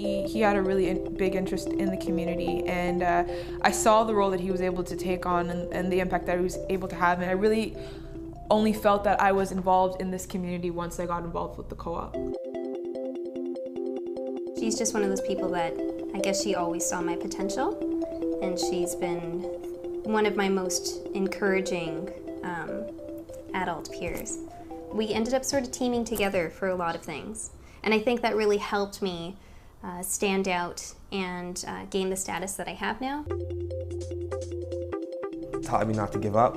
he had a really big interest in the community, and I saw the role that he was able to take on and the impact that he was able to have, and I really only felt that I was involved in this community once I got involved with the co-op. She's just one of those people that I guess she always saw my potential, and she's been one of my most encouraging adult peers. We ended up sort of teaming together for a lot of things, and I think that really helped me stand out and gain the status that I have now. Taught me not to give up,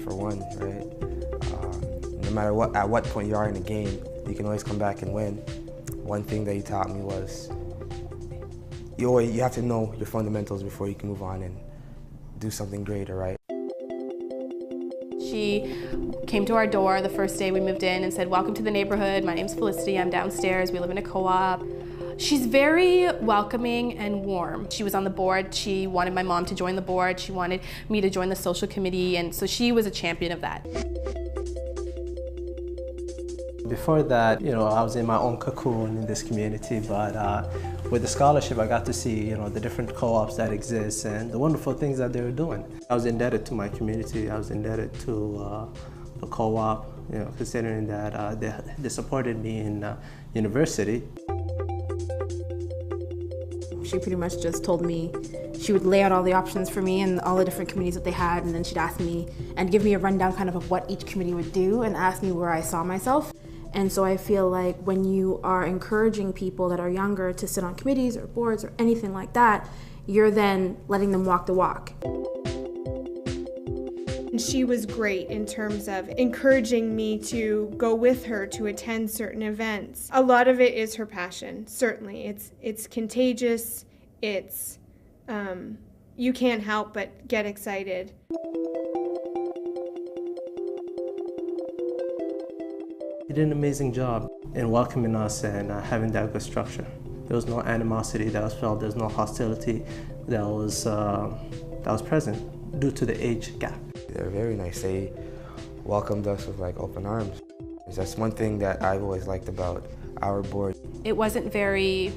for one, right? No matter at what point you are in the game, you can always come back and win. One thing that he taught me was you have to know your fundamentals before you can move on and do something greater, right? She came to our door the first day we moved in and said, "Welcome to the neighborhood. My name's Felicity. I'm downstairs. We live in a co-op." She's very welcoming and warm. She was on the board. She wanted my mom to join the board. She wanted me to join the social committee, and so she was a champion of that. Before that, I was in my own cocoon in this community, but with the scholarship, I got to see, the different co-ops that exist and the wonderful things that they were doing. I was indebted to my community. I was indebted to the co-op, considering that they supported me in university. She pretty much just told me, she would lay out all the options for me and all the different committees that they had, and then she'd ask me and give me a rundown kind of what each committee would do and ask me where I saw myself. And so I feel like when you are encouraging people that are younger to sit on committees or boards or anything like that, you're then letting them walk the walk. She was great in terms of encouraging me to go with her to attend certain events. A lot of it is her passion, certainly. It's contagious. It's you can't help but get excited. He did an amazing job in welcoming us and having that good structure. There was no animosity that was felt. There was no hostility that was present due to the age gap. They're very nice. They welcomed us with open arms. That's one thing that I've always liked about our board. It wasn't very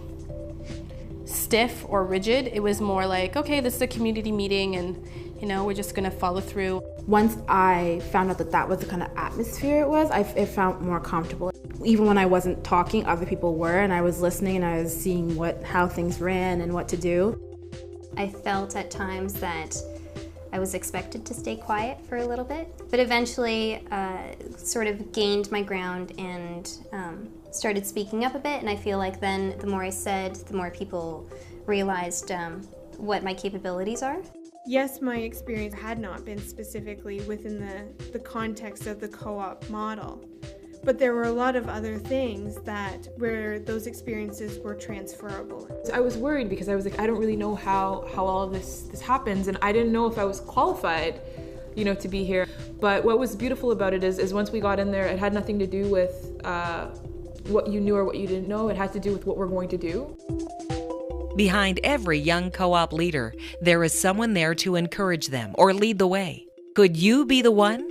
stiff or rigid. It was more like, okay, this is a community meeting and we're just gonna follow through. Once I found out that that was the kind of atmosphere it was, it felt more comfortable. Even when I wasn't talking, other people were, and I was listening and I was seeing how things ran and what to do. I felt at times that I was expected to stay quiet for a little bit, but eventually sort of gained my ground and started speaking up a bit, and I feel like then the more I said, the more people realized what my capabilities are. Yes, my experience had not been specifically within the context of the co-op model, but there were a lot of other things where those experiences were transferable. I was worried because I was like, I don't really know how all of this happens, and I didn't know if I was qualified, to be here. But what was beautiful about it is once we got in there, it had nothing to do with what you knew or what you didn't know. It had to do with what we're going to do. Behind every young co-op leader, there is someone there to encourage them or lead the way. Could you be the one?